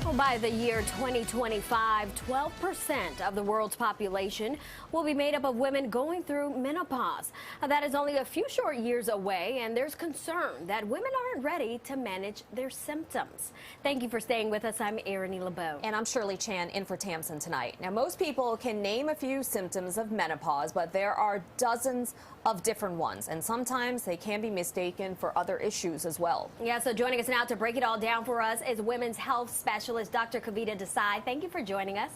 Well, by the year 2025, 12% of the world's population will be made up of women going through menopause. That is only a few short years away, and there's concern that women aren't ready to manage their symptoms. Thank you for staying with us. I'm Erin LeBeau. And I'm Shirley Chan in for Tamsin tonight. Now, most people can name a few symptoms of menopause, but there are dozens of different ones, and sometimes they can be mistaken for other issues as well. Yeah, so joining us now to break it all down for us is women's health specialist Dr. Kavita Desai. Thank you for joining us.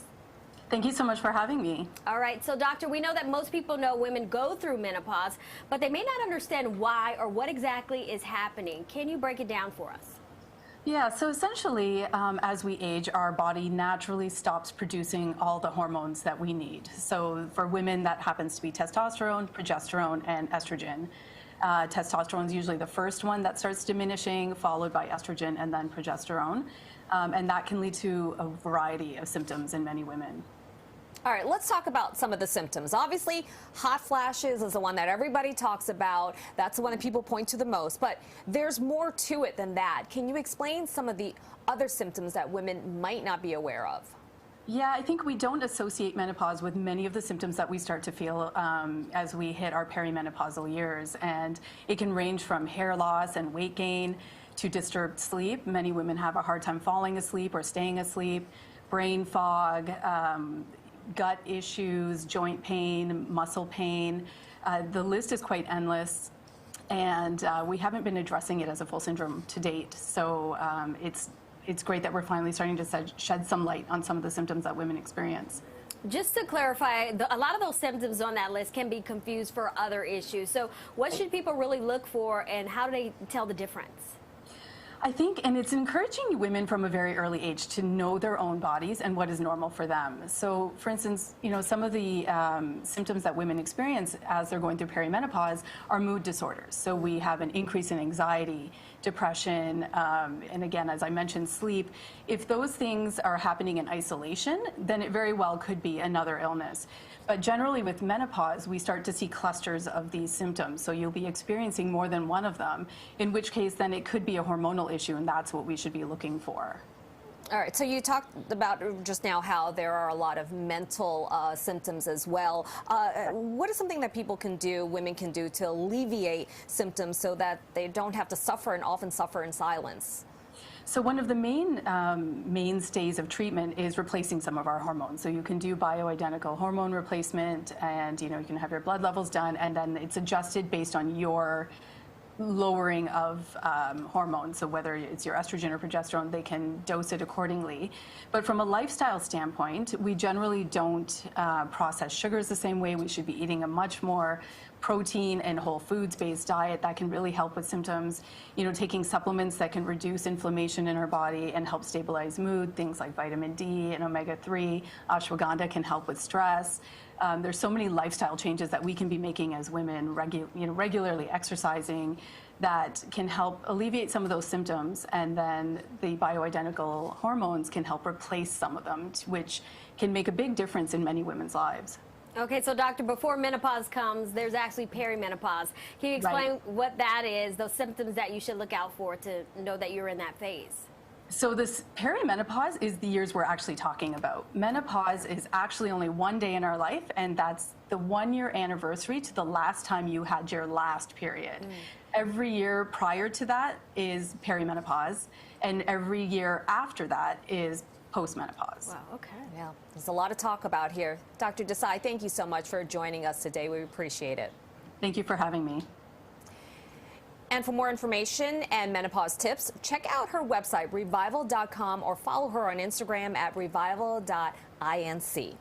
Thank you so much for having me. All right, so doctor, we know that most people know women go through menopause, but they may not understand why or what exactly is happening. Can you break it down for us? Yeah, so essentially, as we age, our body naturally stops producing all the hormones that we need. So for women, that happens to be testosterone, progesterone, and estrogen. Testosterone is usually the first one that starts diminishing, followed by estrogen and then progesterone. And that can lead to a variety of symptoms in many women. All right, let's talk about some of the symptoms. Obviously, hot flashes is the one that everybody talks about. That's the one that people point to the most. But there's more to it than that. Can you explain some of the other symptoms that women might not be aware of? Yeah, I think we don't associate menopause with many of the symptoms that we start to feel as we hit our perimenopausal years. And it can range from hair loss and weight gain to disturbed sleep. Many women have a hard time falling asleep or staying asleep, brain fog, gut issues, joint pain, muscle pain. The list is quite endless, and we haven't been addressing it as a full syndrome to date. So it's great that we're finally starting to shed some light on some of the symptoms that women experience. Just to clarify, a lot of those symptoms on that list can be confused for other issues. So what should people really look for, and how do they tell the difference? I think, and it's encouraging women from a very early age to know their own bodies and what is normal for them. So, for instance, you know, some of the symptoms that women experience as they're going through perimenopause are mood disorders. So we have an increase in anxiety, depression, and again, as I mentioned, sleep. If those things are happening in isolation, then it very well could be another illness. But generally with menopause, we start to see clusters of these symptoms. So you'll be experiencing more than one of them, in which case then it could be a hormonal issue, and that's what we should be looking for. All right, so you talked about just now how there are a lot of mental symptoms as well. What is something that people can do, women can do, to alleviate symptoms so that they don't have to suffer and often suffer in silence? So one of the mainstays of treatment is replacing some of our hormones. So you can do bioidentical hormone replacement, and you can have your blood levels done, and then it's adjusted based on your lowering of hormones. So whether it's your estrogen or progesterone, they can dose it accordingly. But from a lifestyle standpoint, we generally don't process sugars the same way. We should be eating a much more protein and whole foods based diet that can really help with symptoms. Taking supplements that can reduce inflammation in our body and help stabilize mood, things like vitamin D and omega-3. Ashwagandha can help with stress. There's so many lifestyle changes that we can be making as women, regularly exercising, that can help alleviate some of those symptoms, and then the bioidentical hormones can help replace some of them, which can make a big difference in many women's lives. Okay, so doctor, before menopause comes, there's actually perimenopause. Can you explain what that is, those symptoms that you should look out for to know that you're in that phase? So this perimenopause is the years we're actually talking about. Menopause is actually only one day in our life, and that's the 1-year anniversary to the last time you had your last period. Every year prior to that is perimenopause, and every year after that is postmenopause. Wow, okay. Yeah, there's a lot to talk about here. Dr. Desai, thank you so much for joining us today. We appreciate it. Thank you for having me. And for more information and menopause tips, check out her website, revival.com, or follow her on Instagram at revival.inc.